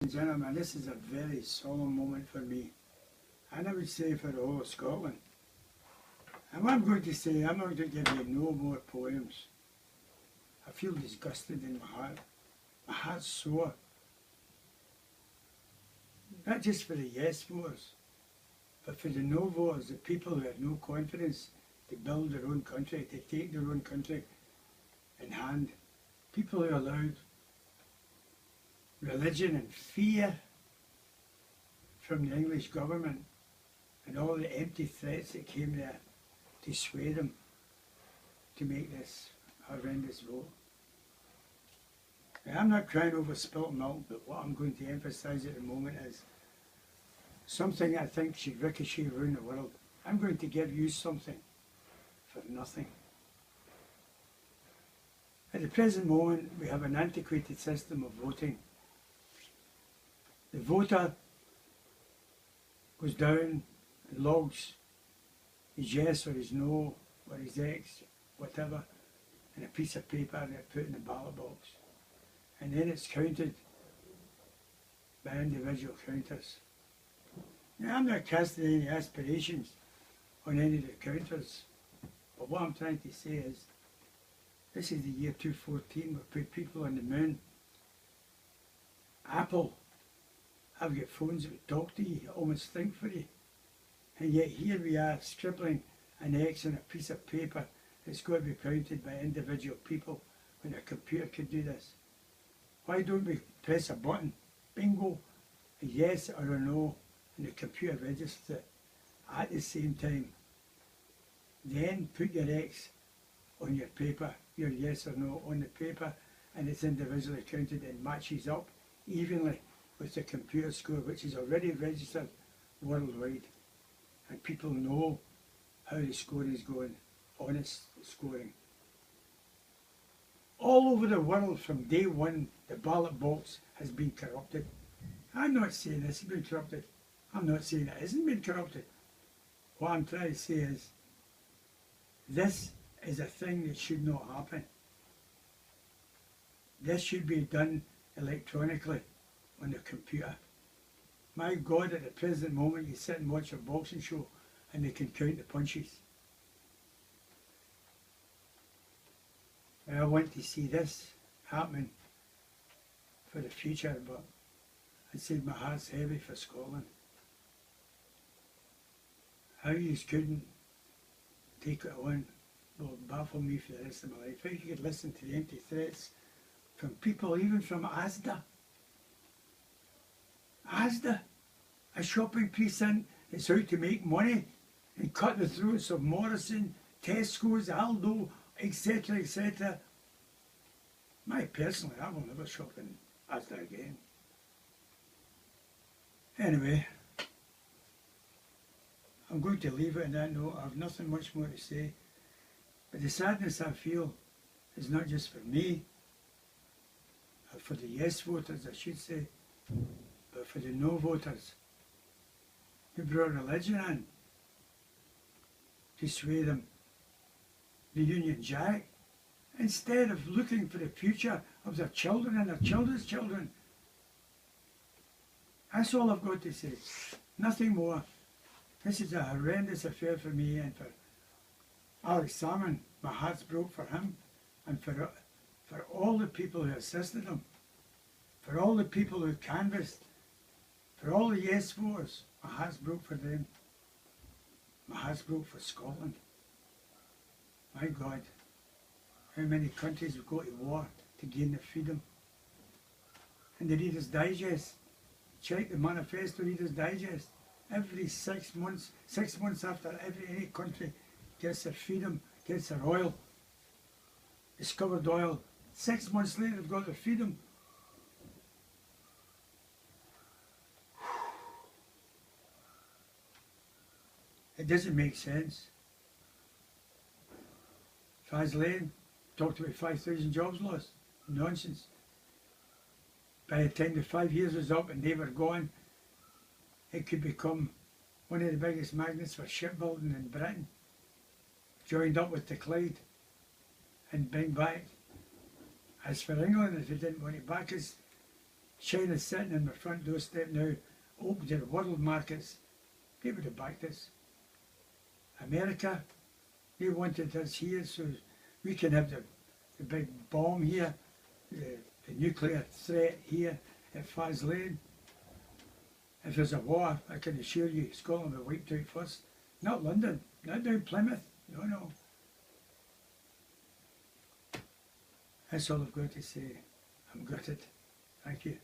Gentlemen, this is a very solemn moment for me, and I would say for the whole of Scotland. And what I'm going to say, I'm not going to give you no more poems. I feel disgusted in my heart. My heart's sore. Not just for the yes voters, but for the no voters, the people who have no confidence to build their own country, to take their own country in hand. People who allowed religion and fear from the English government and all the empty threats that came there to sway them to make this horrendous vote. Now, I'm not crying over spilt milk, but what I'm going to emphasise at the moment is something I think should ricochet around the world. I'm going to give you something for nothing. At the present moment, we have an antiquated system of voting. The voter goes down and logs his yes or his no or his X, whatever, in a piece of paper and it's put in the ballot box. And then it's counted by individual counters. Now, I'm not casting any aspirations on any of the counters, but what I'm trying to say is, this is the year 2014, we put people on the moon. Apple, I've got phones that would talk to you, almost think for you. And yet here we are scribbling an X on a piece of paper that's got to be counted by individual people when a computer could do this. Why don't we press a button, bingo, a yes or a no, and the computer registers it at the same time. Then put your X on your paper, your yes or no on the paper, and it's individually counted and matches up evenly with the computer score, which is already registered worldwide. And people know how the scoring is going, honest scoring. All over the world from day one, the ballot box has been corrupted. I'm not saying this has been corrupted. I'm not saying it hasn't been corrupted. What I'm trying to say is, this is a thing that should not happen. This should be done electronically on the computer. My God, at the present moment you sit and watch a boxing show and they can count the punches. And I want to see this happening for the future, but I said my heart's heavy for Scotland. How you couldn't take it on will baffle me for the rest of my life. How you could listen to the empty threats from people, even from Asda. Asda, a shopping precinct that's out to make money and cut the throats of Morrison, Tesco's, Aldo, etc., etc. Personally, I will never shop in Asda again. Anyway, I'm going to leave it on that note. I have nothing much more to say. But the sadness I feel is not just for me, or for the yes voters, I should say, but for the no voters who brought religion in to sway them, the Union Jack, instead of looking for the future of their children and their children's children. That's all I've got to say. Nothing more. This is a horrendous affair for me and for Alex Salmon. My heart's broke for him and for all the people who assisted him, for all the people who canvassed, for all the yes voters. My heart's broke for them. My heart's broke for Scotland. My God, how many countries have got to war to gain their freedom? And the Reader's Digest, check the Manifesto Reader's Digest. Every 6 months after any country gets their freedom, gets their oil, discovered oil, 6 months later they've got their freedom. It doesn't make sense. Faslane talked about 5,000 jobs lost. Nonsense. By the time the 5 years was up and they were gone, it could become one of the biggest magnets for shipbuilding in Britain, joined up with the Clyde, and bring back. As for England, if they didn't want it back as China's sitting in my front doorstep now, open to the world markets. They would have backed us. America, they wanted us here so we can have the big bomb here, the nuclear threat here at Faz Lane. If there's a war, I can assure you Scotland will be wiped out first. Not London, not down Plymouth, no. That's all I've got to say. I'm gutted. Thank you.